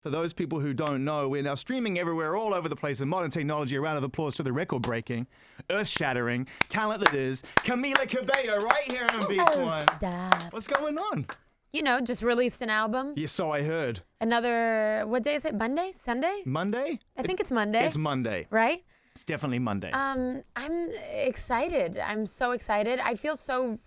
For those people who don't know, we're now streaming everywhere, all over the place in modern technology. A round of applause to the record-breaking, earth-shattering talent that is Camila Cabello right here on Beats One. Stop. What's going on? You know, just released an album. Yeah, so I heard. Another, what day is it? Monday? Sunday? Monday? I think it's Monday. It's Monday. Right? It's definitely Monday. I'm excited. I'm so excited. I feel so...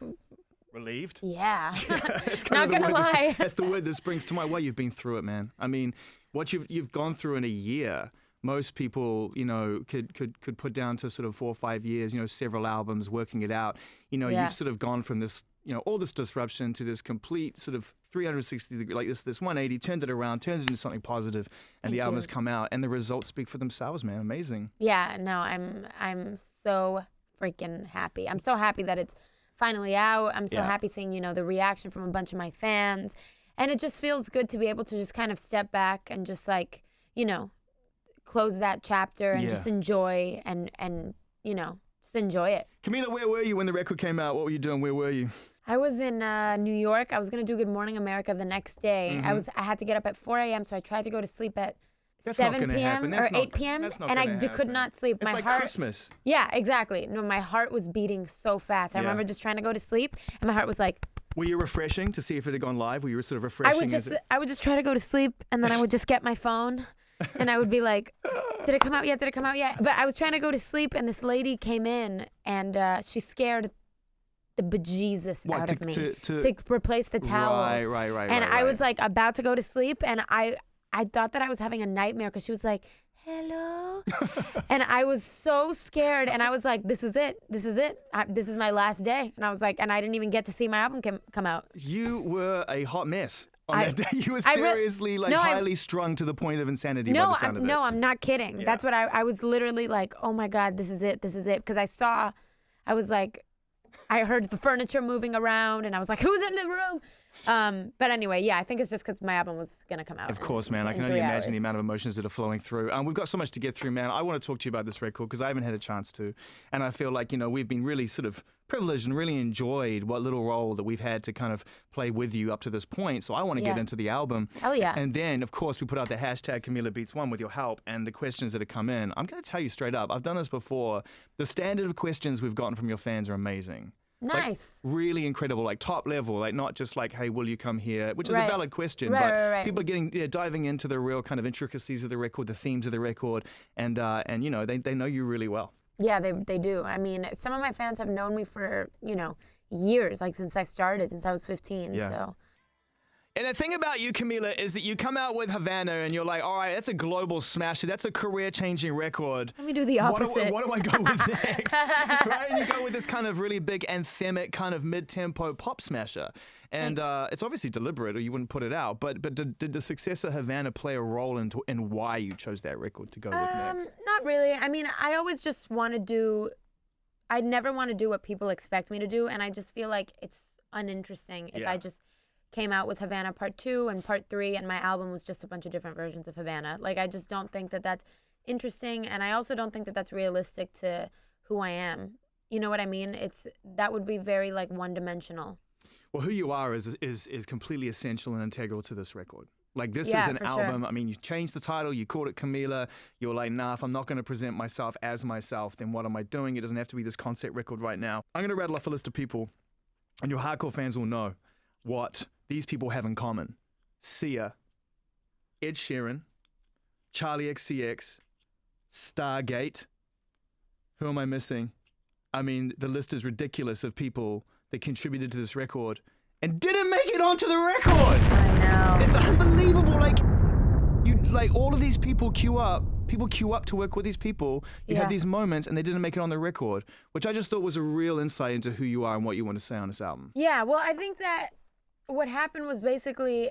Relieved? Yeah. That's Not gonna lie. That's the word that springs to mind. Well, you've been through it, man. I mean, what you've gone through in a year, most people, you know, could put down to sort of 4 or 5 years, you know, several albums, working it out. You know, Yeah. you've sort of gone from this, you know, all this disruption to this complete sort of 360 degree, like this 180, turned it around, turned it into something positive, and Thank the album you. has come out, and the results speak for themselves, man. Amazing. Yeah, no, I'm so freaking happy. I'm so happy that it's finally out. I'm so Yeah. happy seeing, you know, the reaction from a bunch of my fans. And it just feels good to be able to just kind of step back and just like, you know, close that chapter and Yeah. just enjoy and you know, just enjoy it. Camila, where were you when the record came out? What were you doing? Where were you? I was in New York. I was gonna do Good Morning America the next day. I had to get up at 4 a.m. so I tried to go to sleep at That's not 7 gonna p.m. happen. or That's not- 8 p.m. that's not and I gonna could happen. not sleep. It's My like heart, Christmas. Yeah, exactly. No, my heart was beating so fast. I Yeah. remember just trying to go to sleep, and my heart was like. Were you refreshing to see if it had gone live? Were you sort of I refreshing? would just try to go to sleep, and then I would just get my phone, and I would be like, "Did it come out yet? Did it come out yet?" But I was trying to go to sleep, and this lady came in, and she scared the bejesus What, out to- of me to- replace the towels. Right. And I was right. like about to go to sleep, and I thought that I was having a nightmare because she was like, "Hello," and I was so scared, and I was like, "This is it. This is it. This is my last day." And I was like, and I didn't even get to see my album come out. You were a hot mess on I- that day. You were I re- seriously like No, I- highly strung to the point of insanity by No, the sound of it. I'm not kidding. Yeah. That's what I was literally like, oh my God, this is it. Because I was like, I heard the furniture moving around and I was like, who's in the room? But anyway, yeah, I think it's just because my album was going to come out. Of course, man. I in can only 3 imagine the hours. amount of emotions that are flowing through. We've got so much to get through, man. I want to talk to you about this record because I haven't had a chance to. And I feel like, you know, we've been really sort of privileged and really enjoyed what little role that we've had to kind of play with you up to this point. So I want to get Yeah. into the album. Hell yeah. And then, of course, we put out the hashtag Camila Beats One with your help and the questions that have come in. I'm going to tell you straight up, I've done this before. The standard of questions we've gotten from your fans are amazing. Nice. Like, really incredible, like top level, like not just like, hey, will you come here? Which is a Right. valid question, Right, but right. people are getting, diving into the real kind of intricacies of the record, the themes of the record, and you know, they know you really well. Yeah, they do. I mean, some of my fans have known me for, you know, years, like since I started, since I was 15. Yeah. So. And the thing about you, Camila, is that you come out with Havana and you're like, all right, that's a global smasher. That's a career-changing record. Let me do the opposite. What do I go with next? Right? And you go with this kind of really big anthemic kind of mid-tempo pop smasher. And it's obviously deliberate or you wouldn't put it out. But did the success of Havana play a role in why you chose that record to go with next? Not really. I mean, I always just want to do, I never want to do what people expect me to do. And I just feel like it's uninteresting if Yeah. I just came out with Havana Part 2 and Part 3 and my album was just a bunch of different versions of Havana. Like, I just don't think that that's interesting. And I also don't think that that's realistic to who I am. You know what I mean? That would be very like one-dimensional. Well, who you are is completely essential and integral to this record. Like, this Yeah, is an for sure. album. I mean, you changed the title, you called it Camila. You're like, nah, if I'm not going to present myself as myself, then what am I doing? It doesn't have to be this concept record right now. I'm going to rattle off a list of people, and your hardcore fans will know what these people have in common. Sia, Ed Sheeran, Charlie XCX, Stargate. Who am I missing? I mean, the list is ridiculous of people that contributed to this record and didn't make it onto the record. I know. It's unbelievable. Like all of these people queue up to work with these people. You have Yeah. these moments and they didn't make it on the record, which I just thought was a real insight into who you are and what you want to say on this album. Yeah, well, I think that what happened was basically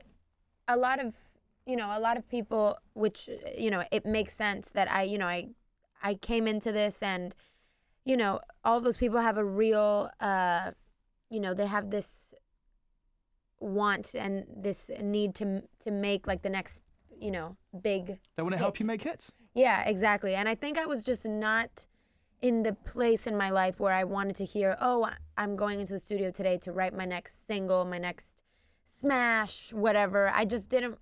a lot of people, which, you know, it makes sense that I came into this and, you know, all those people have a real, you know, they have this want and this need to make like the next, you know, big They want to help hits. you make hits. Yeah, exactly. And I think I was just not in the place in my life where I wanted to hear, oh, I'm going into the studio today to write my next single, my next smash, whatever. I just didn't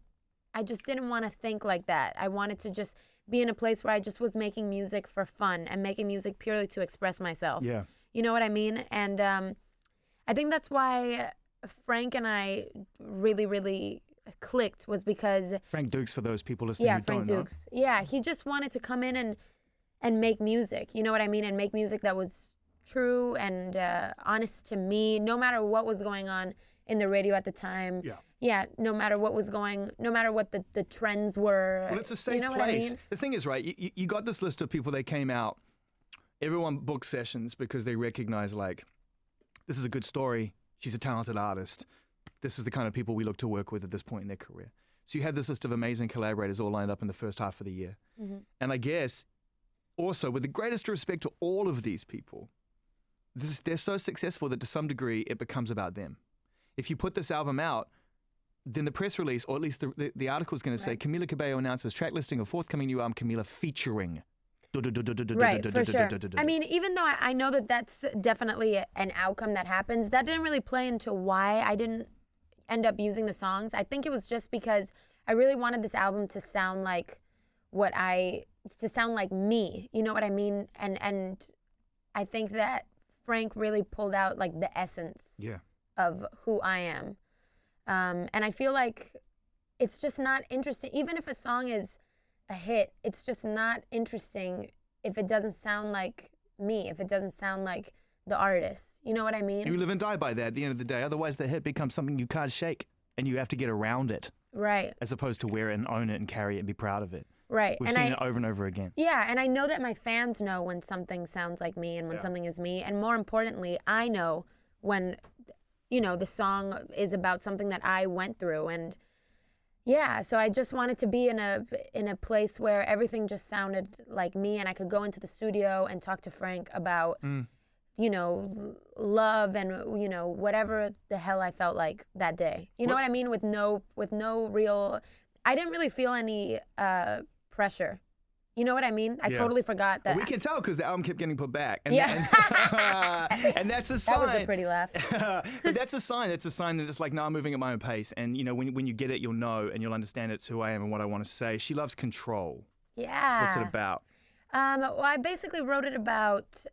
I just didn't want to think like that. I wanted to just be in a place where I just was making music for fun and making music purely to express myself. Yeah. You know what I mean? And I think that's why Frank and I really, really clicked, was because Frank Dukes, for those people listening who Frank don't Dukes. Yeah, he just wanted to come in and make music. You know what I mean? And make music that was true and honest to me, no matter what was going on in the radio at the time. Yeah. Yeah, no matter what the trends were. Well, it's a safe you know place. What I mean? The thing is, right, you got this list of people that came out. Everyone booked sessions because they recognize, like, this is a good story. She's a talented artist. This is the kind of people we look to work with at this point in their career. So you have this list of amazing collaborators all lined up in the first half of the year. Mm-hmm. And I guess, also, with the greatest respect to all of these people, they're so successful that to some degree it becomes about them. If you put this album out, then the press release, or at least the article is going to say, Camila Cabello announces track listing of forthcoming new album, Camila featuring. Right, for sure. I mean, even though I know that that's definitely an outcome that happens, that didn't really play into why I didn't end up using the songs. I think it was just because I really wanted this album to sound like me. You know what I mean? And I think that Frank really pulled out like the essence of who I am. And I feel like it's just not interesting. Even if a song is a hit, it's just not interesting if it doesn't sound like me, if it doesn't sound like the artist. You know what I mean? You live and die by that at the end of the day. Otherwise, the hit becomes something you can't shake and you have to get around it. Right. As opposed to wear it and own it and carry it and be proud of it. Right. We've seen it over and over again. Yeah, and I know that my fans know when something sounds like me and when something is me. And more importantly, I know when, the song is about something that I went through. And yeah, so I just wanted to be in a place where everything just sounded like me, and I could go into the studio and talk to Frank about, love and, whatever the hell I felt like that day. You know what I mean? With no real, I didn't really feel any pressure. You know what I mean? I totally forgot that. Well, we can tell because the album kept getting put back. And and that's a sign. That was a pretty laugh. But that's a sign. That's a sign that it's like, no, I'm moving at my own pace. And, when you get it, you'll know and you'll understand it's who I am and what I want to say. She loves control. Yeah. What's it about? Well, I basically wrote it about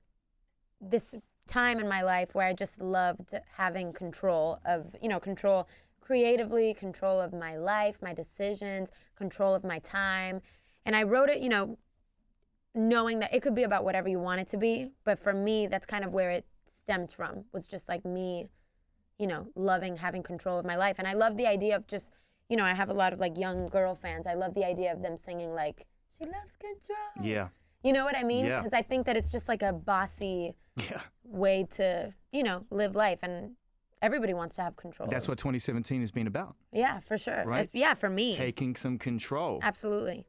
this time in my life where I just loved having control of, control creatively, control of my life, my decisions, control of my time. And I wrote it, knowing that it could be about whatever you want it to be. But for me, that's kind of where it stems from, was just like me, loving having control of my life. And I love the idea of just, I have a lot of like young girl fans. I love the idea of them singing like, she loves control. Yeah. You know what I mean? Yeah. Because I think that it's just like a bossy way to, live life. And everybody wants to have control. That's what 2017 has been about. Yeah, for sure. Right? For me. Taking some control. Absolutely.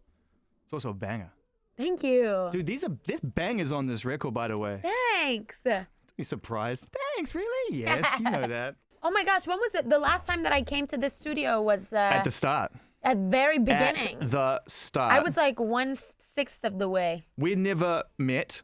It's also a banger. Thank you. Dude, there's bangers on this record, by the way. Thanks. Don't be surprised. Thanks, really? Yes, you know that. Oh my gosh, when was it? The last time that I came to this studio was... at the start. At very beginning. At the start. I was like 1/6 of the way. We never met.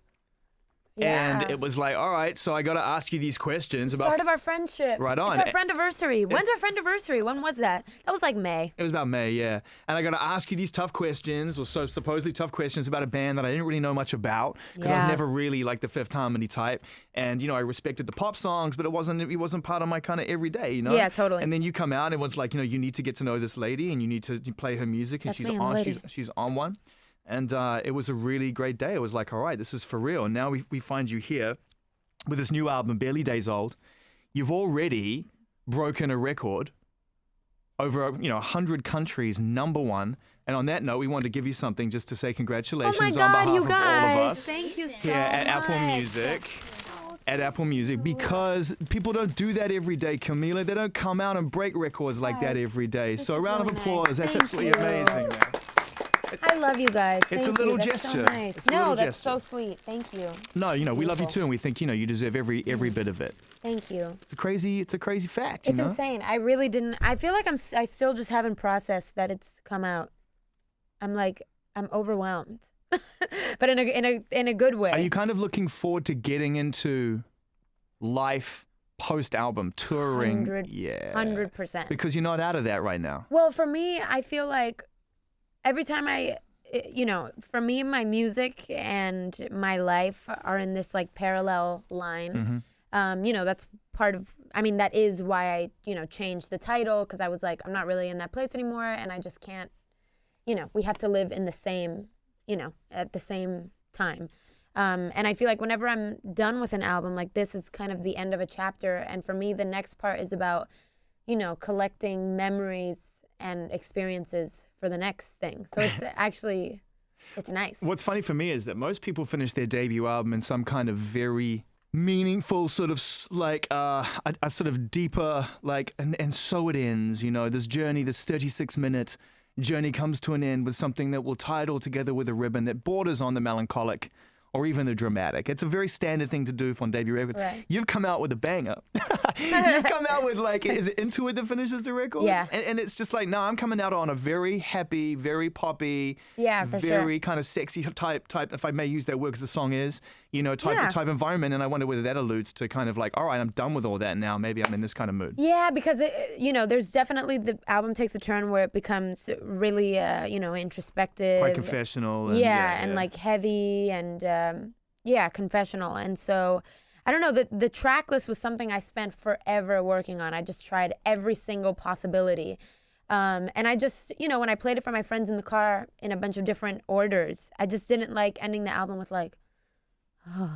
Yeah. And it was like, all right, so I got to ask you these questions about... Start of our friendship. Right on. It's our friendiversary. When's our friendiversary? When was that? That was like May. It was about May, yeah. And I got to ask you these tough questions, or so supposedly tough questions about a band that I didn't really know much about, because I was never really like the Fifth Harmony type. And, I respected the pop songs, but it wasn't part of my kind of everyday, Yeah, totally. And then you come out and it's like, you need to get to know this lady and you need to play her music, and she's on one. And it was a really great day. It was like, all right, this is for real. And now we find you here with this new album, barely days old. You've already broken a record over 100 countries, @1. And on that note, we wanted to give you something just to say congratulations on behalf you of all of us. Thank you so here at much. Apple Music, because people don't do that every day, Camila. They don't come out and break records like that every day. So a round of applause. That's absolutely amazing, man. I love you guys. It's a little gesture. So nice. It's a little that's gesture. so sweet. Thank you. No, we love you too, and we think you deserve every bit of it. Thank you. It's a crazy fact. It's insane. I really didn't. I feel like I still just haven't processed that it's come out. I'm overwhelmed, but in a good way. Are you kind of looking forward to getting into life post-album touring. 100%. Because you're not out of that right now. Well, for me, I feel like every time for me, my music and my life are in this like parallel line. That's part of, that is why I, changed the title, because I was like, I'm not really in that place anymore, and I just can't, we have to live in the same, at the same time. And I feel like whenever I'm done with an album, like this is kind of the end of a chapter. And for me, the next part is about, collecting memories and experiences for the next thing. So it's actually, it's nice. What's funny for me is that most people finish their debut album in some kind of very meaningful sort of like a sort of deeper, like, and so it ends, this journey, this 36-minute journey comes to an end with something that will tie it all together with a ribbon that borders on the melancholic or even the dramatic. It's a very standard thing to do on debut records. Right. You've come out with a banger. You've come out with like, is it Into It that finishes the record? Yeah. And it's just like, no, I'm coming out on a very happy, very poppy, very kind of sexy type, if I may use that word because the song is, type environment. And I wonder whether that alludes to kind of like, all right, I'm done with all that now. Maybe I'm in this kind of mood. Yeah, because, there's definitely, the album takes a turn where it becomes really, introspective. Quite confessional. And like heavy and, confessional. And so, I don't know, the track list was something I spent forever working on. I just tried every single possibility. And I just, when I played it for my friends in the car in a bunch of different orders, I just didn't like ending the album with like,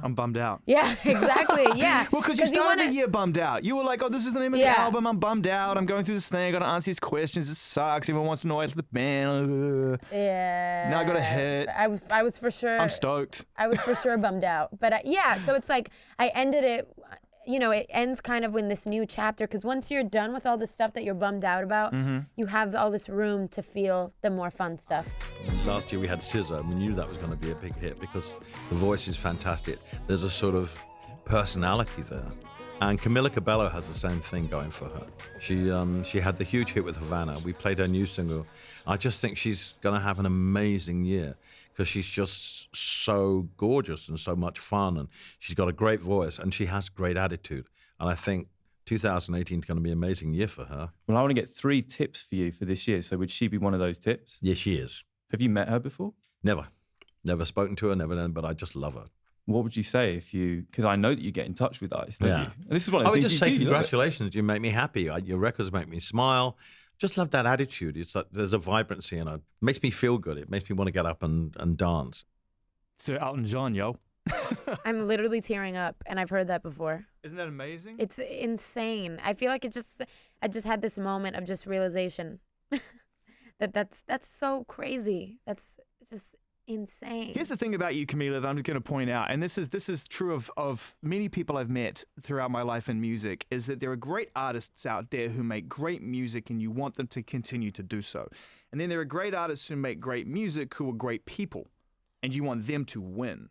I'm bummed out. Yeah, exactly. Yeah. Well, because you started the year bummed out. You were like, oh, this is the name of the album. I'm bummed out. I'm going through this thing. I got to answer these questions. It sucks. Everyone wants to know why I left the band. Yeah. Now I got a hit. I was for sure. I'm stoked. I was for sure bummed out. But so it's like I ended it. It ends kind of in this new chapter, because once you're done with all the stuff that you're bummed out about, you have all this room to feel the more fun stuff. Last year we had Scissor, and we knew that was going to be a big hit because the voice is fantastic. There's a sort of personality there. And Camila Cabello has the same thing going for her. She had the huge hit with Havana. We played her new single. I just think she's going to have an amazing year because she's just so gorgeous and so much fun, and she's got a great voice and she has great attitude. And I think 2018 is going to be an amazing year for her. Well, I want to get 3 tips for you for this year. So would she be one of those tips? Yes, she is. Have you met her before? Never spoken to her, never known, but I just love her. What would you say if because I know that you get in touch with artists, don't you? And this is one of the I would things just you say do, congratulations, you make me happy. Your records make me smile. Just love that attitude. It's like there's a vibrancy in it. It makes me feel good. It makes me want to get up and dance. Sir Elton John, yo. I'm literally tearing up, and I've heard that before. Isn't that amazing? It's insane. I feel like I just had this moment of just realization that's so crazy. That's just insane. Here's the thing about you, Camila, that I'm just going to point out, and this is true of many people I've met throughout my life in music, is that there are great artists out there who make great music and you want them to continue to do so. And then there are great artists who make great music who are great people, and you want them to win.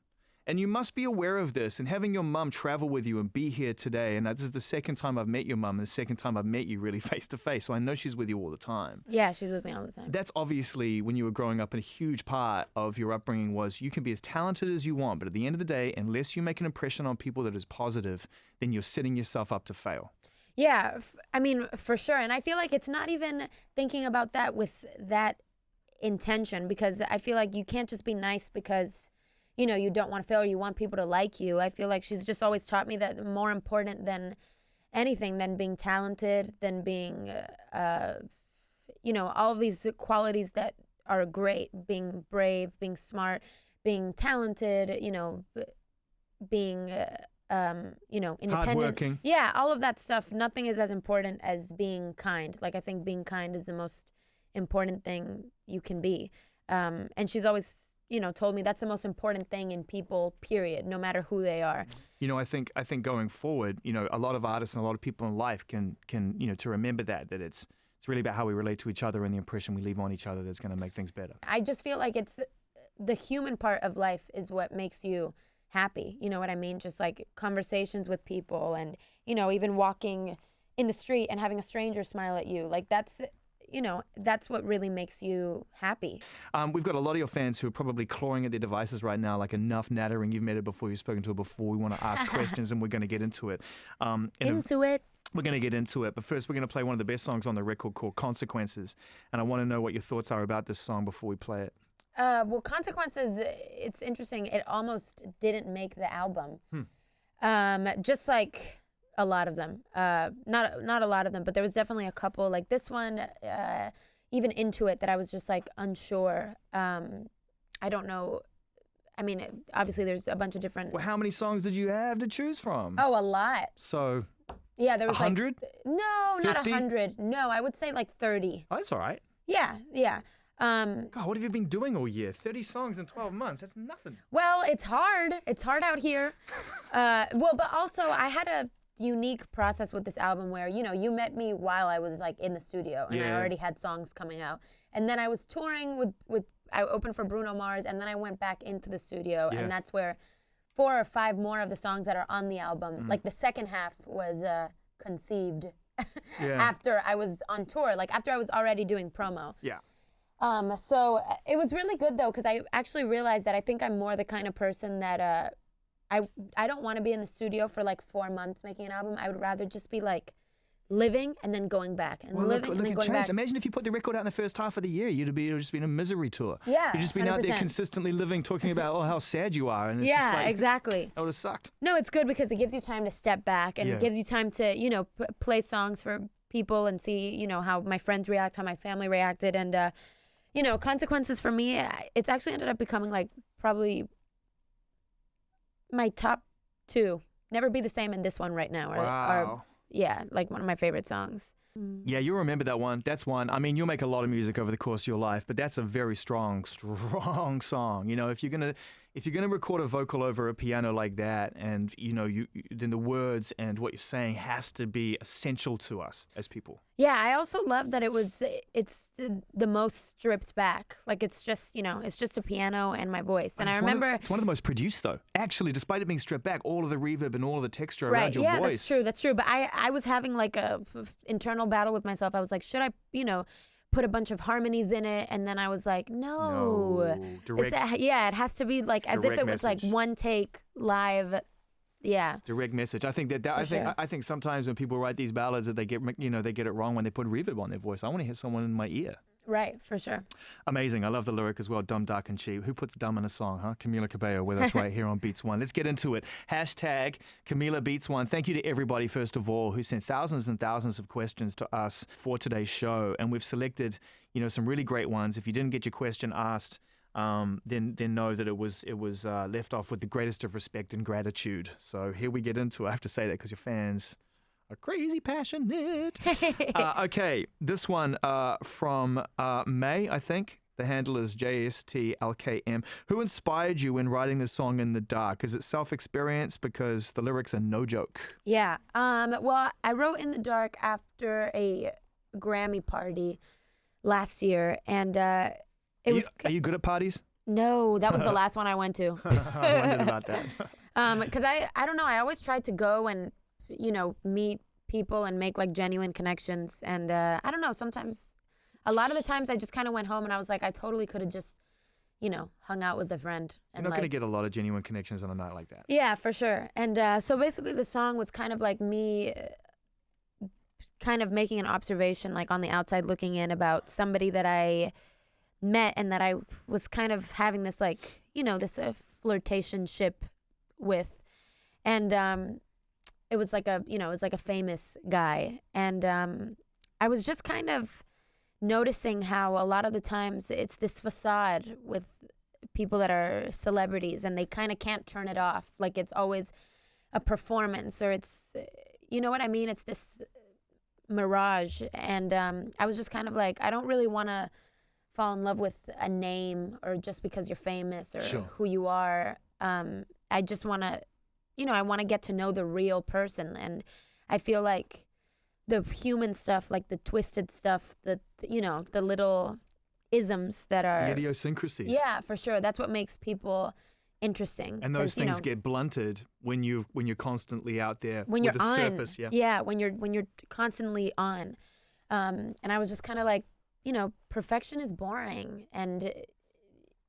And you must be aware of this, and having your mum travel with you and be here today, and this is the second time I've met your mum and the second time I've met you really face to face, so I know she's with you all the time. Yeah, she's with me all the time. That's obviously, when you were growing up, a huge part of your upbringing was you can be as talented as you want, but at the end of the day, unless you make an impression on people that is positive, then you're setting yourself up to fail. Yeah, for sure. And I feel like it's not even thinking about that with that intention, because I feel like you can't just be nice because you don't want to fail or you want people to like you. I feel like she's just always taught me that more important than anything, than being talented, than being, all of these qualities that are great, being brave, being smart, being talented, being, independent. Hardworking. Yeah, all of that stuff. Nothing is as important as being kind. Like, I think being kind is the most important thing you can be. And she's always told me that's the most important thing in people, period, no matter who they are. I think going forward, a lot of artists and a lot of people in life can to remember that it's really about how we relate to each other and the impression we leave on each other that's going to make things better. I just feel like it's the human part of life is what makes you happy. You know what I mean? Just like conversations with people and, even walking in the street and having a stranger smile at you. Like that's, that's what really makes you happy. We've got a lot of your fans who are probably clawing at their devices right now, like enough nattering. You've met her before, you've spoken to her before. We want to ask questions, and we're going to get into it. We're going to get into it, but first we're going to play one of the best songs on the record called Consequences, and I want to know what your thoughts are about this song before we play it. Well, Consequences, it's interesting. It almost didn't make the album. Just like a lot of them. Not a lot of them, but there was definitely a couple. Like this one, even Into It, that I was just like unsure. I don't know. I mean, obviously there's a bunch of different. Well, how many songs did you have to choose from? Oh, a lot. So. Yeah, there was 100? No, 50? not 100. No, I would say like 30. Oh, that's all right. Yeah. God, what have you been doing all year? 30 songs in 12 months. That's nothing. Well, it's hard. It's hard out here. But also I had a unique process with this album where, you met me while I was like in the studio and I already had songs coming out. And then I was touring with I opened for Bruno Mars, and then I went back into the studio, and that's where 4 or 5 more of the songs that are on the album, like the second half was conceived after I was on tour, like after I was already doing promo. Yeah. So it was really good though, because I actually realized that I think I'm more the kind of person that I don't want to be in the studio for like 4 months making an album. I would rather just be like living and then going back and living and then going back. Imagine if you put the record out in the first half of the year, you'd just been a misery tour. Yeah, you'd just been 100%. out there consistently living, talking about how sad you are, and it's just like, exactly. That would have sucked. No, it's good because it gives you time to step back and it gives you time to play songs for people and see how my friends react, how my family reacted, and Consequences for me, it's actually ended up becoming like probably my top 2. Never Be the Same in this one right now. Wow. Yeah, like one of my favorite songs. Yeah, you'll remember that one. That's one. I mean, you'll make a lot of music over the course of your life, but that's a very strong song. If you're gonna record a vocal over a piano like that, and then the words and what you're saying has to be essential to us as people. Yeah, I also love that it's the most stripped back. Like it's just a piano and my voice. And I remember it's one of the most produced though. Actually, despite it being stripped back, all of the reverb and all of the texture around your voice. Yeah, that's true. But I was having like a internal battle with myself. I was like, should I, put a bunch of harmonies in it? And then I was like, no. Direct. It has to be like as if it was like one take live. Yeah. Direct message. I think I think sometimes when people write these ballads that they get it wrong when they put reverb on their voice. I want to hear someone in my ear. Right, for sure. Amazing. I love the lyric as well. Dumb, dark, and cheap. Who puts dumb in a song, huh? Camila Cabello with us right here on Beats One. Let's get into it. Hashtag Camila Beats One. Thank you to everybody, first of all, who sent thousands and thousands of questions to us for today's show. And we've selected, some really great ones. If you didn't get your question asked, then know that it was left off with the greatest of respect and gratitude. So here we get into it. I have to say that because your fans are crazy passionate. Okay, this one from May, I think. The handle is JSTLKM. Who inspired you in writing this song in the dark? Is it self-experience? Because the lyrics are no joke. Yeah. Well, I wrote In the Dark after a Grammy party last year, and are you good at parties? No, that was the last one I went to. I wondered about that. Because I don't know. I always tried to go and meet people and make like genuine connections. And I don't know, a lot of the times I just kind of went home and I was like, I totally could have just, hung out with a friend. And you're not going to get a lot of genuine connections on a night like that. Yeah, for sure. And so basically the song was kind of like me kind of making an observation, like on the outside looking in about somebody that I met and that I was kind of having this like, this flirtationship with. And it was like a famous guy. And I was just kind of noticing how a lot of the times it's this facade with people that are celebrities and they kind of can't turn it off. Like it's always a performance or it's, you know what I mean? It's this mirage. And I was just kind of like, I don't really want to fall in love with a name or just because you're famous or who you are. I just want to, I want to get to know the real person. And I feel like the human stuff, like the twisted stuff, the little isms that are... The idiosyncrasies. Yeah, for sure. That's what makes people interesting. And those things get blunted when you're constantly out there when with you're the on. surface. Yeah. Yeah, when you're constantly on. And I was just kind of like, perfection is boring, and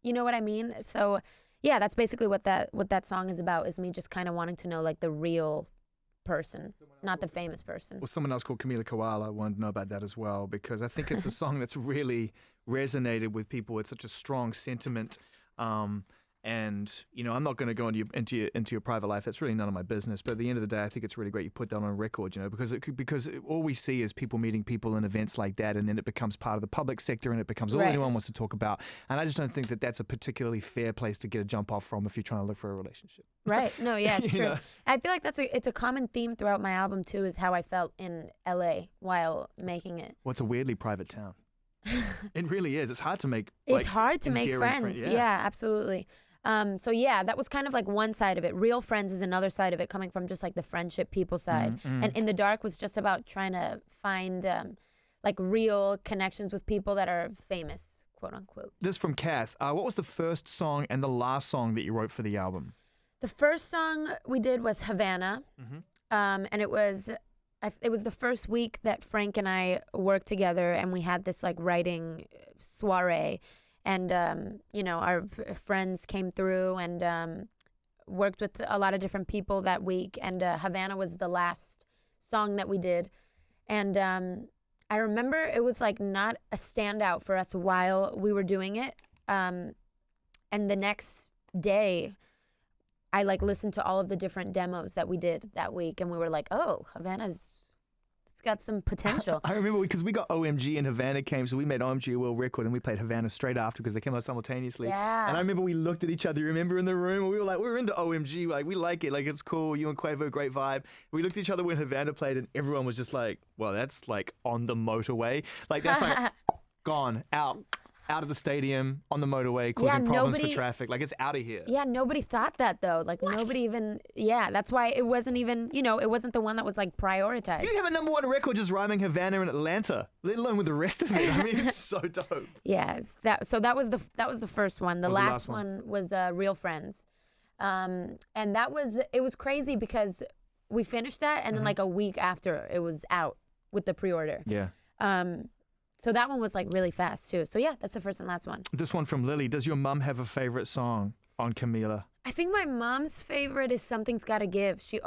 you know what I mean? So yeah, that's basically what that song is about, is me just kind of wanting to know like the real person, not the famous person. Well, someone else called Camila Cabello wanted to know about that as well, because I think it's a song that's really resonated with people. It's such a strong sentiment. And I'm not going to go into your private life. That's really none of my business. But at the end of the day, I think it's really great you put that on record. Because all we see is people meeting people in events like that, and then it becomes part of the public sector, and it becomes all anyone wants to talk about. And I just don't think that that's a particularly fair place to get a jump off from if you're trying to look for a relationship. Right. No. Yeah, it's true. know? I feel like it's a common theme throughout my album too, is how I felt in LA while making it. Well, it's a weirdly private town. It really is. It's hard to make. It's hard to make friends. Yeah, absolutely. So yeah, that was kind of like one side of it. Real Friends is another side of it, coming from just like the friendship people side. And In the Dark was just about trying to find like real connections with people that are famous, quote unquote. This from Kath. What was the first song and the last song that you wrote for the album? The first song we did was Havana, and it was the first week that Frank and I worked together, and we had this like writing soiree. And, our friends came through and worked with a lot of different people that week. And Havana was the last song that we did. And I remember it was like not a standout for us while we were doing it. And the next day, I like listened to all of the different demos that we did that week. And we were like, oh, it's got some potential. I remember because we got OMG and Havana came, so we made OMG a world record, and we played Havana straight after because they came out simultaneously. Yeah. And I remember we looked at each other, you remember, in the room, and we were like, we're into OMG, like we like it, like it's cool, you and Quavo, great vibe. We looked at each other when Havana played, and everyone was just like, well, that's like on the motorway. Like that's like gone, out of the stadium, on the motorbway, causing problems for traffic. Like, it's out of here. Yeah, nobody thought that, though. Like, nobody even, that's why it wasn't even, it wasn't the one that was, like, prioritized. You have a #1 record just rhyming Havana in Atlanta, let alone with the rest of it. I mean, it's so dope. Yeah, that was the first one. The last one was Real Friends. And it was crazy because we finished that, and then, like, a week after, it was out with the pre-order. Yeah. So that one was like really fast too. So yeah, that's the first and last one. This one from Lily. Does your mum have a favorite song on Camila? I think my mom's favorite is Something's Gotta Give. She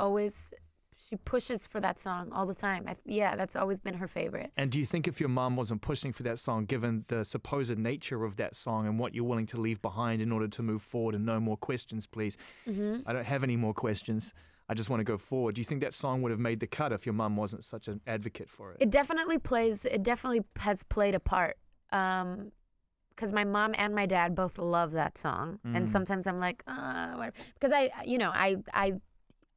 pushes for that song all the time. That's always been her favorite. And do you think if your mum wasn't pushing for that song, given the supposed nature of that song and what you're willing to leave behind in order to move forward, and no more questions, please. I don't have any more questions. I just want to go forward. Do you think that song would have made the cut if your mum wasn't such an advocate for it? It definitely has played a part. Because my mom and my dad both love that song. And sometimes I'm like, whatever. Because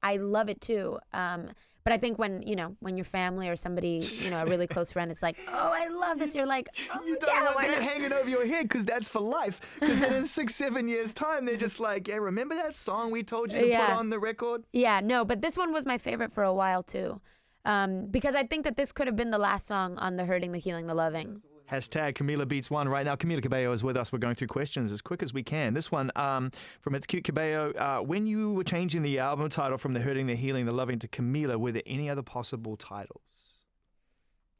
I love it too. But I think when your family or somebody, a really close friend is like, oh, I love this. You're like, oh, you don't want that hanging over your head, because that's for life. Because then in 6-7 years' time, they're just like, yeah, remember that song we told you to put on the record? Yeah, no, but this one was my favorite for a while too. Because I think that this could have been the last song on the Hurting, the Healing, the Loving. Hashtag Camila Beats One right now. Camila Cabello is with us. We're going through questions as quick as we can. This one from It's Cute Cabello. When you were changing the album title from The Hurting, the Healing, the Loving to Camila, were there any other possible titles?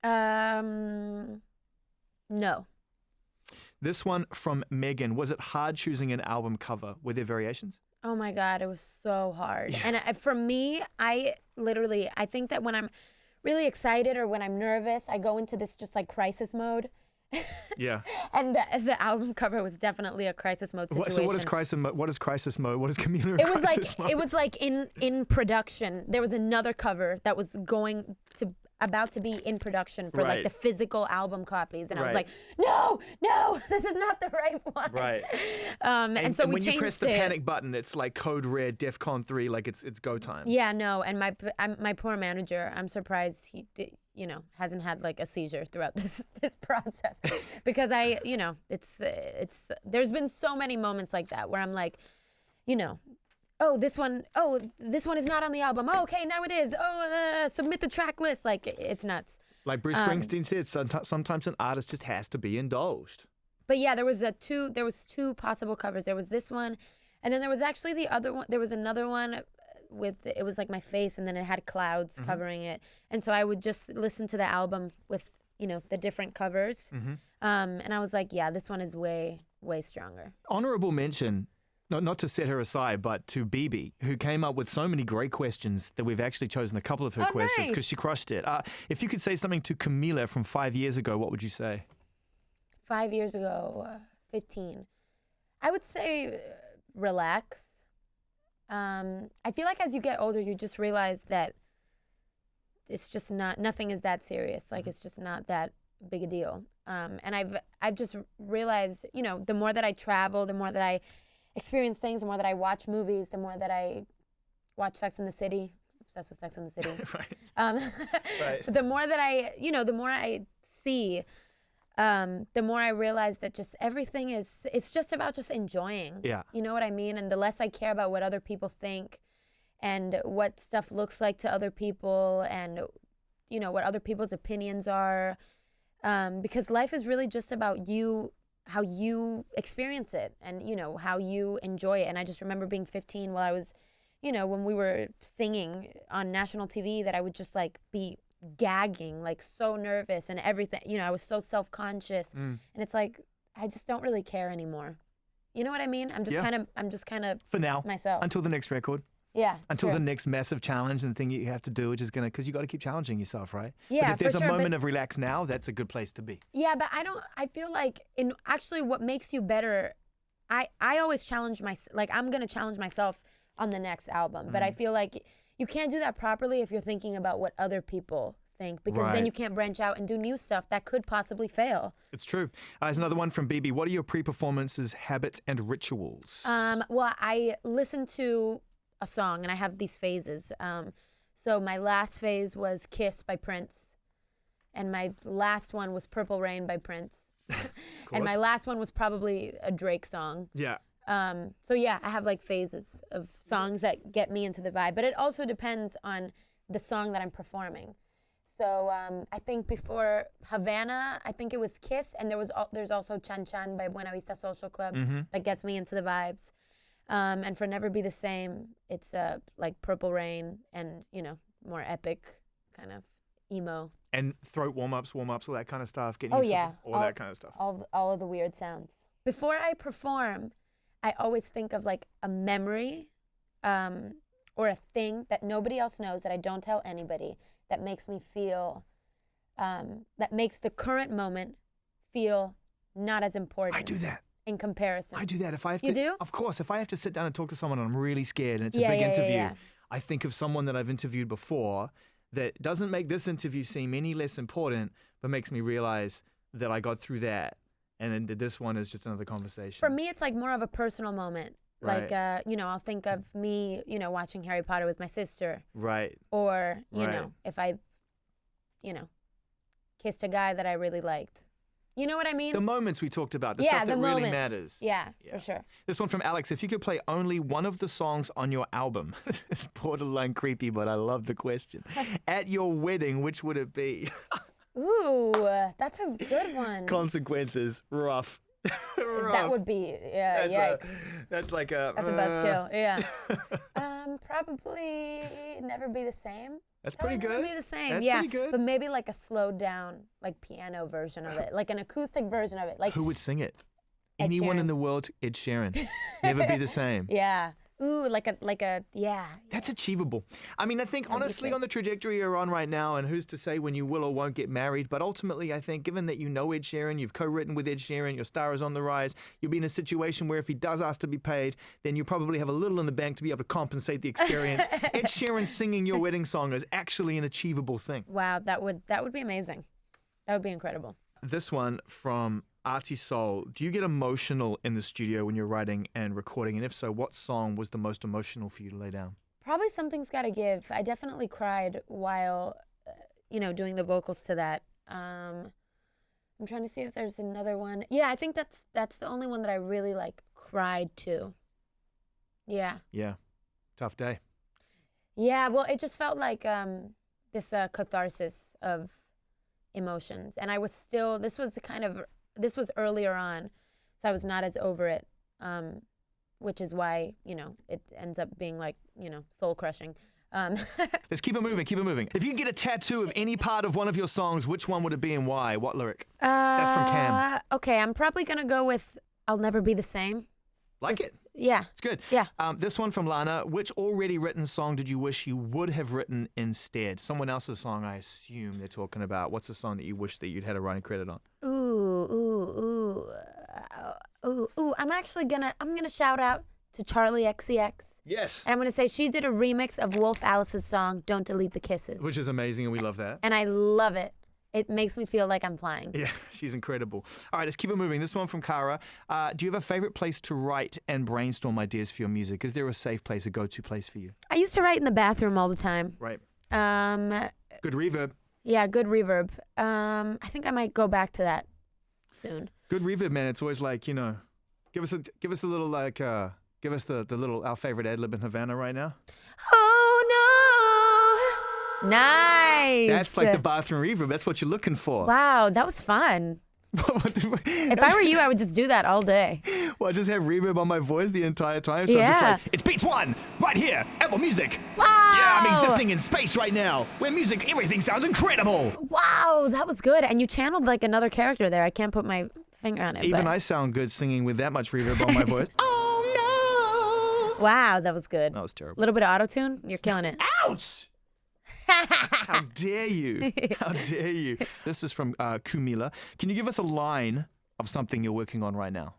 No. This one from Megan. Was it hard choosing an album cover? Were there variations? Oh my God, it was so hard. Yeah. And for me, I think that when I'm really excited or when I'm nervous, I go into this just like crisis mode. Yeah. And the album cover was definitely a crisis mode situation. So what is crisis mode? What is crisis mode? What is Camila in crisis mode? It was like in production. There was another cover that was about to be in production for like the physical album copies, and I was like, no, this is not the right one. Right. And so we changed it. When you press the panic button, it's like code red, DEFCON 3, like it's go time. Yeah, no, and my poor manager, I'm surprised he hasn't had like a seizure throughout this process, because it's there's been so many moments like that where I'm like, this one is not on the album. Oh, okay, now it is. Submit the track list. Like, it's nuts. Like Bruce Springsteen said, sometimes an artist just has to be indulged. But yeah, there was two possible covers. There was this one, and then there was actually the other one. There was another one it was like my face, and then it had clouds covering it. And so I would just listen to the album with the different covers. And I was like, yeah, this one is way, way stronger. Honorable mention, not to set her aside, but to BB, who came up with so many great questions that we've actually chosen a couple of her questions because she crushed it. If you could say something to Camila from 5 years ago, what would you say? 5 years ago, 15. I would say relax. I feel like as you get older, you just realize that it's just nothing is that serious. Like, it's just not that big a deal. And I've just realized, the more that I travel, the more that I experience things, the more that I watch movies, the more that I watch Sex and the City, obsessed with Sex and the City. Right. The more that the more I see, the more I realize that just everything it's just about just enjoying. Yeah. You know what I mean? And the less I care about what other people think and what stuff looks like to other people and, what other people's opinions are. Because life is really just about you, how you experience it and, how you enjoy it. And I just remember being 15 while I was, when we were singing on national TV, that I would just like be gagging, like so nervous and everything. I was so self-conscious. And it's like, I just don't really care anymore. You know what I mean? I'm just kind of for now, myself. Until the next record. Yeah. Until true. the next massive challenge and thing you have to do, which is because you got to keep challenging yourself, right? Yeah, but if there's for a sure, moment of relax now, that's a good place to be. Yeah, but I feel like actually what makes you better, I always challenge I'm going to challenge myself on the next album. But I feel like you can't do that properly if you're thinking about what other people think, because then you can't branch out and do new stuff that could possibly fail. It's true. There's another one from BB. What are your pre-performances, habits, and rituals? Well, I listen to a song and I have these phases. So my last phase was Kiss by Prince, and my last one was Purple Rain by Prince. And my last one was probably a Drake song. Yeah. So yeah, I have like phases of songs that get me into the vibe, but it also depends on the song that I'm performing. So I think before Havana, I think it was Kiss, and there's also Chan Chan by Buena Vista Social Club that gets me into the vibes. And for Never Be the Same, it's like Purple Rain and, more epic kind of emo. And throat warm-ups, all that kind of stuff. Getting all that kind of stuff. All of the weird sounds. Before I perform, I always think of like a memory or a thing that nobody else knows, that I don't tell anybody, that makes me feel, that makes the current moment feel not as important. I do that. In comparison. I do that. If I have to, You do? Of course. If I have to sit down and talk to someone and I'm really scared and it's a big interview, I think of someone that I've interviewed before that doesn't make this interview seem any less important, but makes me realize that I got through that. And then this one is just another conversation. For me, it's like more of a personal moment. Right. Like, I'll think of me, watching Harry Potter with my sister. Right. Or, if I, kissed a guy that I really liked. You know what I mean? The moments we talked about, the stuff that really matters. Yeah, for sure. This one from Alex. If you could play only one of the songs on your album, it's borderline creepy, but I love the question. At your wedding, which would it be? Ooh, that's a good one. Consequences, rough. That would be, yikes. That's a buzzkill, yeah. Probably Never Be the Same. That's pretty good. Never Be the Same, That's yeah. pretty good. But maybe like a slowed down, like piano version of it, like an acoustic version of it. Like who would sing it? Ed Anyone Sheeran. in the world, Ed Sheeran. Never Be the Same. Yeah. Ooh, yeah. That's achievable. I mean, I think honestly on the trajectory you're on right now, and who's to say when you will or won't get married, but ultimately I think given that you know Ed Sheeran, you've co-written with Ed Sheeran, your star is on the rise, you'll be in a situation where if he does ask to be paid, then you probably have a little in the bank to be able to compensate the experience. Ed Sheeran singing your wedding song is actually an achievable thing. Wow, that would be amazing. That would be incredible. This one from Artie Soul. Do you get emotional in the studio when you're writing and recording? And if so, what song was the most emotional for you to lay down? Probably Something's Gotta Give. I definitely cried while, doing the vocals to that. I'm trying to see if there's another one. Yeah, I think that's the only one that I really cried to. Yeah. Yeah. Tough day. Yeah, well, it just felt like this catharsis of emotions. And I was still, this was earlier on, so I was not as over it, which is why, it ends up being soul crushing. Let's keep it moving. Keep it moving. If you could get a tattoo of any part of one of your songs, which one would it be and why? What lyric? That's from Cam. Okay, I'm probably gonna go with "I'll Never Be the Same." Like it? Yeah. It's good. Yeah. This one from Lana. Which already written song did you wish you would have written instead? Someone else's song, I assume they're talking about. What's a song that you wish that you'd had a writing credit on? Ooh. I'm gonna shout out to Charlie XCX. Yes. And I'm gonna say she did a remix of Wolf Alice's song "Don't Delete the Kisses," Which is amazing, and we love that. and I love it. It makes me feel like I'm flying. Yeah, she's incredible. All right, let's keep it moving. This one from Kara. Do you have a favorite place to write and brainstorm ideas for your music? Is there a safe place, a go-to place for you? I used to write in the bathroom all the time. Right. Um, Good reverb. yeah, good reverb. I think I might go back to that soon. Good reverb, man. It's always like, you know, give us a little like give us the little our favorite ad lib in Havana right now. Oh no! Nice. That's like the bathroom reverb. That's what you're looking for. Wow, that was fun. If I were you, I would just do that all day. Well, I just have reverb on my voice the entire time. So I'm just Yeah. like, it's Beats 1, right here, Apple Music. Wow. Yeah, I'm existing in space right now, where music, everything sounds incredible. Wow, that was good. And you channeled like another character there. I can't put my finger on it. Even but... I sound good singing with that much reverb on my voice. Oh, no. Wow, that was good. That was A terrible. little bit of auto-tune. You're killing it. Ouch! How dare you? How dare you? This is from Camila. Can you give us a line of something you're working on right now?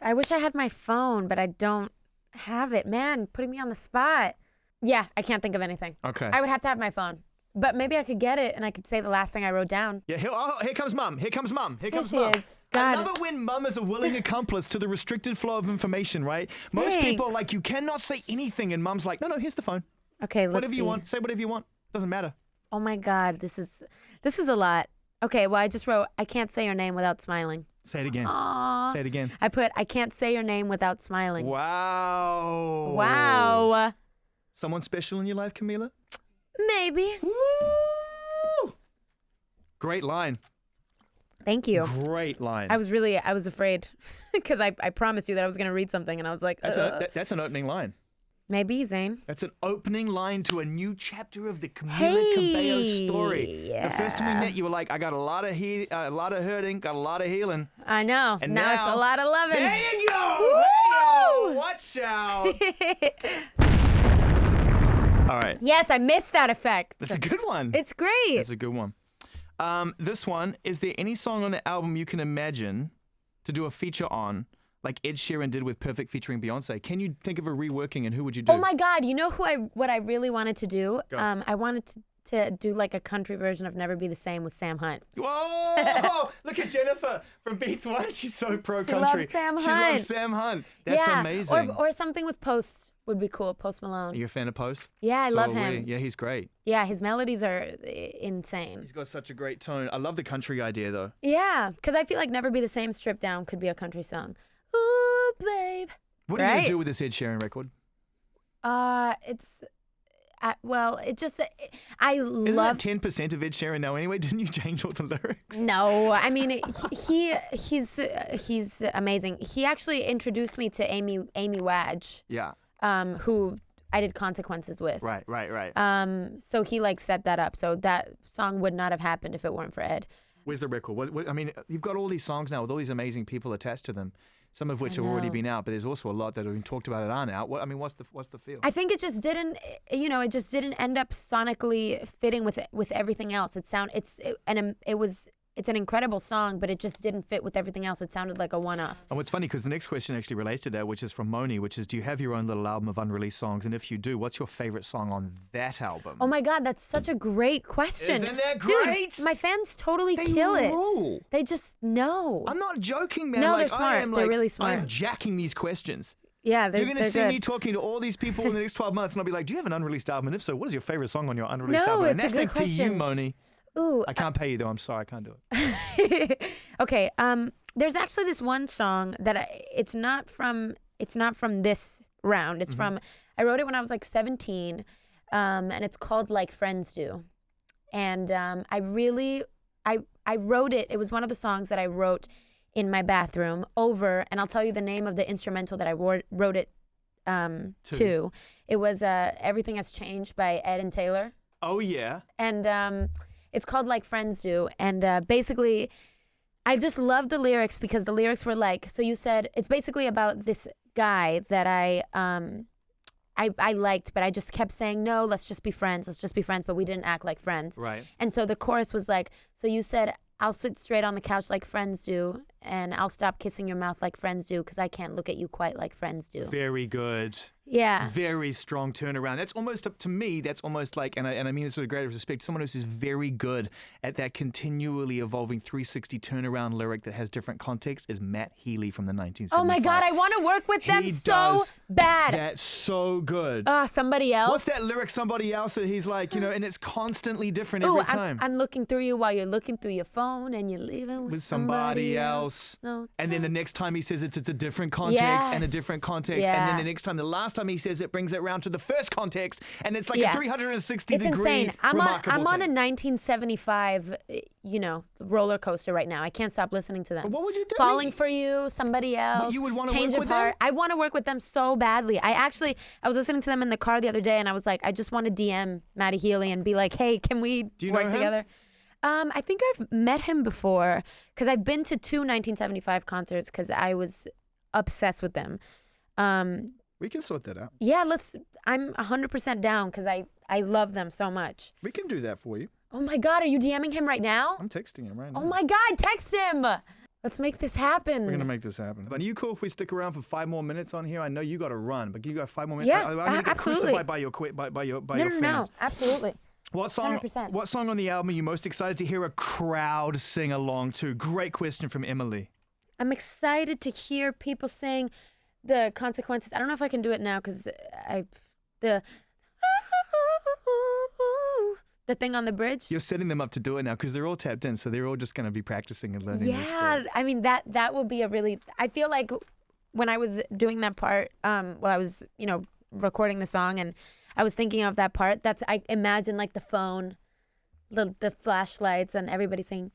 I wish I had my phone, but I don't have it. Man, putting me on the spot. Yeah, I can't think of anything. Okay. I would have to have my phone. But maybe I could get it and I could say the last thing I wrote down. Yeah, here comes Mum. Here comes Mum. Here comes she Mum. is. I God. love it when Mum is a willing accomplice to the restricted flow of information, right? Most people are Thanks. like, you cannot say anything, and Mum's like, no, here's the phone. Okay, let's Whatever see. you want. Say whatever you want. Doesn't matter. Oh my God, this is a lot. Okay, well I just wrote, I can't say your name without smiling. Say it again. Aww. Say it again. I put, I can't say your name without smiling. Wow. Wow. Someone special in your life, Camila? Maybe. Woo! Great line. Thank you. Great line. I was afraid because I promised you that I was going to read something and I was like, That's an opening line. maybe, Zane. That's an opening line to a new chapter of the Camila Cabello story. Yeah. The first time we met, you were like, I got a lot of hurting, got a lot of healing. I know. And now it's now- a lot of loving. There you go. Woo! Hey, yo, watch out. All right. Yes, I missed that effect. That's a good one. It's great. That's a good one. This one, is there any song on the album you can imagine to do a feature on, like Ed Sheeran did with Perfect featuring Beyonce? Can you think of a reworking and who would you do? Oh my God! You know what I really wanted to do? Go. I wanted to do like a country version of "Never Be the Same" with Sam Hunt. Whoa! Look at Jennifer from Beats One. She's so pro country. loves Sam She Hunt. loves Sam Hunt. That's yeah. amazing. Or something with Post would be cool. Post Are Malone. you a fan of Post? Yeah, I So love are we. him. Yeah, he's great. Yeah, his melodies are insane. He's got such a great tone. I love the country idea though. Yeah, because I feel like "Never Be the Same" stripped down could be a country song. Ooh, babe. What are you gonna Right? do with this Ed Sheeran record? It's. It just. I Isn't love. it 10% of Ed Sheeran now anyway? Didn't you change all the lyrics? No, I mean he's amazing. He actually introduced me to Amy Wadge, Yeah. who I did Consequences with. Right. So he like set that up. So that song would not have happened if it weren't for Ed. Where's the record? What, I mean, you've got all these songs now with all these amazing people attached to them, some of which have already know. been out, but there's also a lot that have been talked about that aren't out. What's the feel? I think it just didn't, it just didn't end up sonically fitting with everything else. It's an incredible song, but it just didn't fit with everything else. It sounded like a one-off. And what's funny, because the next question actually relates to that, which is from Moni, which is, do you have your own little album of unreleased songs? And if you do, what's your favorite song on that album? Oh my God, that's such a great question. Isn't that great? Dude, my fans totally They kill it. rule. They just know. I'm not joking, man. No, like, they're smart. I am, They're like, really smart. I'm jacking these questions. Yeah, they're You're going to see good. me talking to all these people in the next 12 months, and I'll be like, do you have an unreleased album? And if so, what is your favorite song on your unreleased No, album? And it's that's a good thanks to you, question. Moni. Ooh. I can't pay you, though. I'm sorry. I can't do it. Okay. There's actually this one song that it's not from this round. It's from, I wrote it when I was like 17, and it's called Like Friends Do. And I wrote it. It was one of the songs that I wrote in my bathroom over, and I'll tell you the name of the instrumental that I wrote it 2. It was Everything Has Changed by Ed and Taylor. Oh, yeah. And it's called Like Friends Do. And basically, I just love the lyrics because the lyrics were like, so you said, it's basically about this guy that I liked, but I just kept saying, no, let's just be friends, but we didn't act like friends. Right. And so the chorus was like, so you said, I'll sit straight on the couch like friends do, and I'll stop kissing your mouth like friends do, because I can't look at you quite like friends do. Very good. Yeah. Very strong turnaround. That's almost up to me. That's almost like, and I mean this with great respect, someone who's very good at that continually evolving 360 turnaround lyric that has different context is Matt Healy from the 1975. Oh my God, I want to work with them so bad. That's so good. Somebody else. What's that lyric? Somebody else that he's like, and it's constantly different every time. I'm looking through you while you're looking through your phone, and you're leaving with somebody else. No. And then the next time he says it, it's a different context and a different context. Yeah. And then the last time he says it, brings it around to the first context. And it's like a 360 it's degree insane. I'm on a thing. 1975, roller coaster right now. I can't stop listening to them. But what would you do? Falling for You, Somebody Else. But you would want to Change work of with Heart. them? I want to work with them so badly. I was listening to them in the car the other day, and I was like, I just want to DM Matty Healy and be like, hey, can we work together? I think I've met him before because I've been to 2 1975 concerts because I was obsessed with them. We can sort that out. Yeah, I'm 100% down because I love them so much. We can do that for you. Oh my God, are you DMing him right now? I'm texting him right now. Oh my God, text him. Let's make this happen. We're going to make this happen. But are you cool if we stick around for 5 more minutes on here? I know you got to run, but you got 5 more minutes. Yeah, I'm going to get absolutely. crucified by your fans. No, absolutely. What song 100%. What song on the album are you most excited to hear a crowd sing along to? Great question from Emily. I'm excited to hear people sing The Consequences. I don't know if I can do it now because the thing on the bridge. You're setting them up to do it now because they're all tapped in, so they're all just going to be practicing and learning. Yeah, I mean that will be I feel like when I was doing that part, I was recording the song and I was thinking of that part. I imagine like the phone, the flashlights, and everybody saying.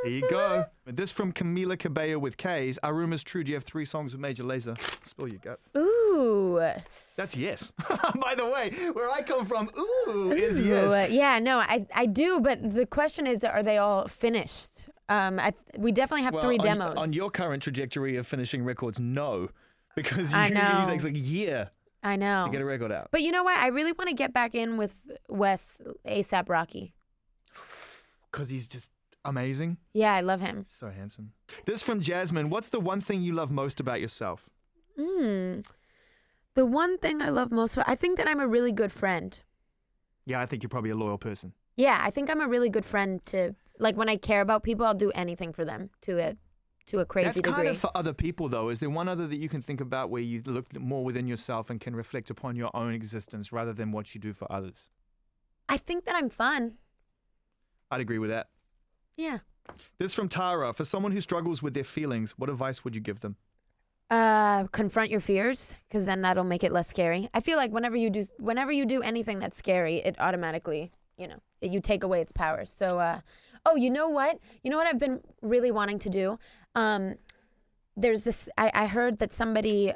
There you go. This from Camila Cabello with K's. Our rumor's true. Do you have 3 songs with Major Lazer? Spill your guts. Ooh. That's yes. By the way, where I come from, ooh is yes. Yeah, no, I do, but the question is, are they all finished? We definitely have 3 demos. On your current trajectory of finishing records, no. Because I know. it takes like a year I know. to get a record out. But you know what? I really want to get back in with Wes ASAP Rocky. Because he's just amazing. Yeah, I love him. So handsome. This from Jasmine. What's the one thing you love most about yourself? The one thing I love most, I think that I'm a really good friend. Yeah, I think you're probably a loyal person. Yeah, I think I'm a really good friend to, like, when I care about people, I'll do anything for them to a crazy That's degree. kind of for other people, though. Is there one other that you can think about where you look more within yourself and can reflect upon your own existence rather than what you do for others? I think that I'm fun. I'd agree with that. Yeah. This from Tara. For someone who struggles with their feelings, what advice would you give them? Confront your fears, because then that'll make it less scary. I feel like whenever you do anything that's scary, it automatically, you take away its power. So, you know what? You know what I've been really wanting to do? There's this, I heard that somebody,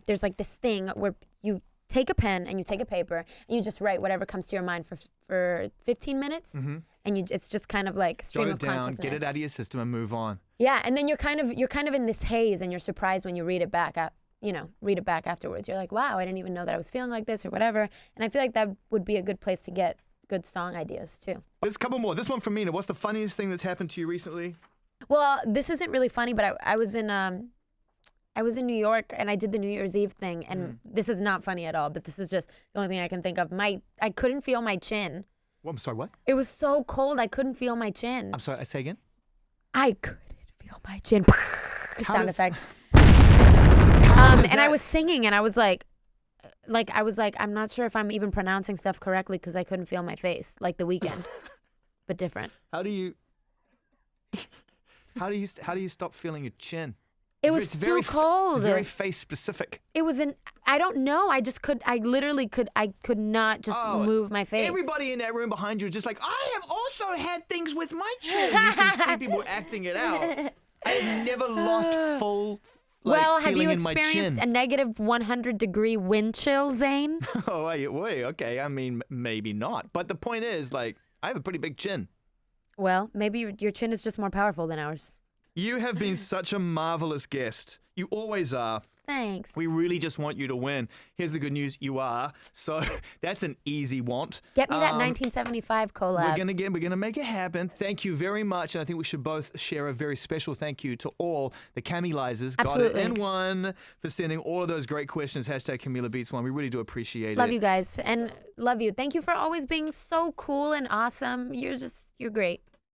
there's like this thing where you take a pen and you take a paper and you just write whatever comes to your mind for 15 minutes. Mm-hmm. And it's just kind of like stream of consciousness. Get it out of your system and move on. Yeah, and then you're kind of in this haze, and you're surprised when you read it back. Read it back afterwards. You're like, wow, I didn't even know that I was feeling like this or whatever. And I feel like that would be a good place to get good song ideas too. There's a couple more. This one from Mina. What's the funniest thing that's happened to you recently? Well, this isn't really funny, but I was in New York and I did the New Year's Eve thing, and this is not funny at all. But this is just the only thing I can think of. I couldn't feel my chin. Well, I'm sorry, what? It was so cold, I couldn't feel my chin. I'm sorry, I say again? I couldn't feel my chin. Sound effect. And I was singing, and I was like, I'm not sure if I'm even pronouncing stuff correctly because I couldn't feel my face, like The Weeknd, but different. How do you stop feeling your chin? It was too cold. It's very face specific. It was I don't know. I could not just move my face. Everybody in that room behind you is just like, I have also had things with my chin. You can see people acting it out. I have never lost full like Well, have feeling you in my experienced chin. a negative 100-degree wind chill, Zane? Oh, wait, okay. I mean, maybe not. But the point is, like, I have a pretty big chin. Well, maybe your chin is just more powerful than ours. You have been such a marvelous guest. You always are. Thanks. We really just want you to win. Here's the good news, you are. So that's an easy want. Get me that 1975 collab. We're gonna make it happen. Thank you very much. And I think we should both share a very special thank you to all the Camilizers. Absolutely. Got it in one for sending all of those great questions. Hashtag Camila Beats One. We really do appreciate it. Love you guys and love you. Thank you for always being so cool and awesome. You're great.